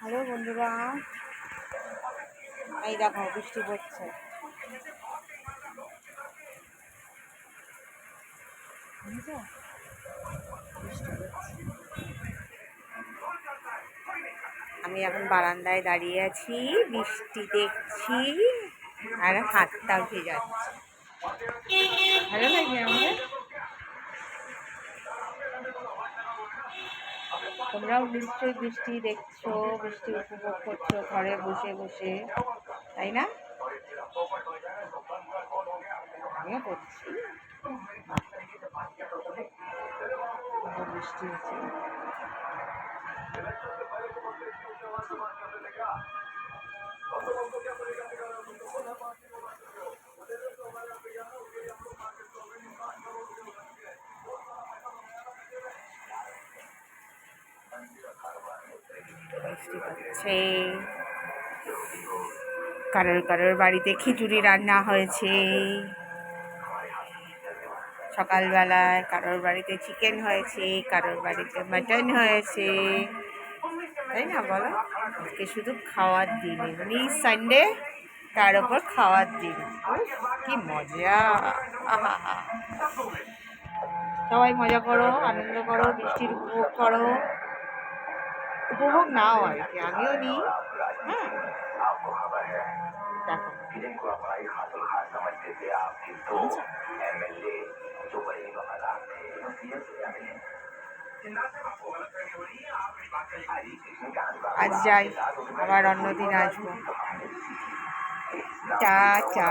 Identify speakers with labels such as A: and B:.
A: Hello বন্ধুরা, এই দেখো বৃষ্টি পড়ছে। আমি এখন বারান্দায় দাঁড়িয়ে আছি, বৃষ্টি দেখছি আর হাতটা উঠে যাচ্ছে। ভালো লাগছে আমাদের। তোমরাও নিশ্চয়ই বৃষ্টি দেখছো, বৃষ্টি উপভোগ করছো ঘরে বসে বসে, তাই না? আমিও করছি। বৃষ্টি হচ্ছে। বৃষ্টি হচ্ছে, কারোর কারোর বাড়িতে খিচুড়ি রান্না হয়েছে সকালবেলায়, কারোর বাড়িতে চিকেন হয়েছে, কারোর বাড়িতে মাটন হয়েছে, তাই না বলো? আজকে শুধু খাওয়ার দিন, এমনি সানডে, তার উপর খাওয়ার দিন। কি মজা! আহা, সবাই মজা করো, আনন্দ করো, বৃষ্টির উপভোগ করো। উপভোগ নাও আর কি, আমিও নিই। হ্যাঁ, দেখো আজ যাই, আবার অন্যদিন আসবো। টা টা।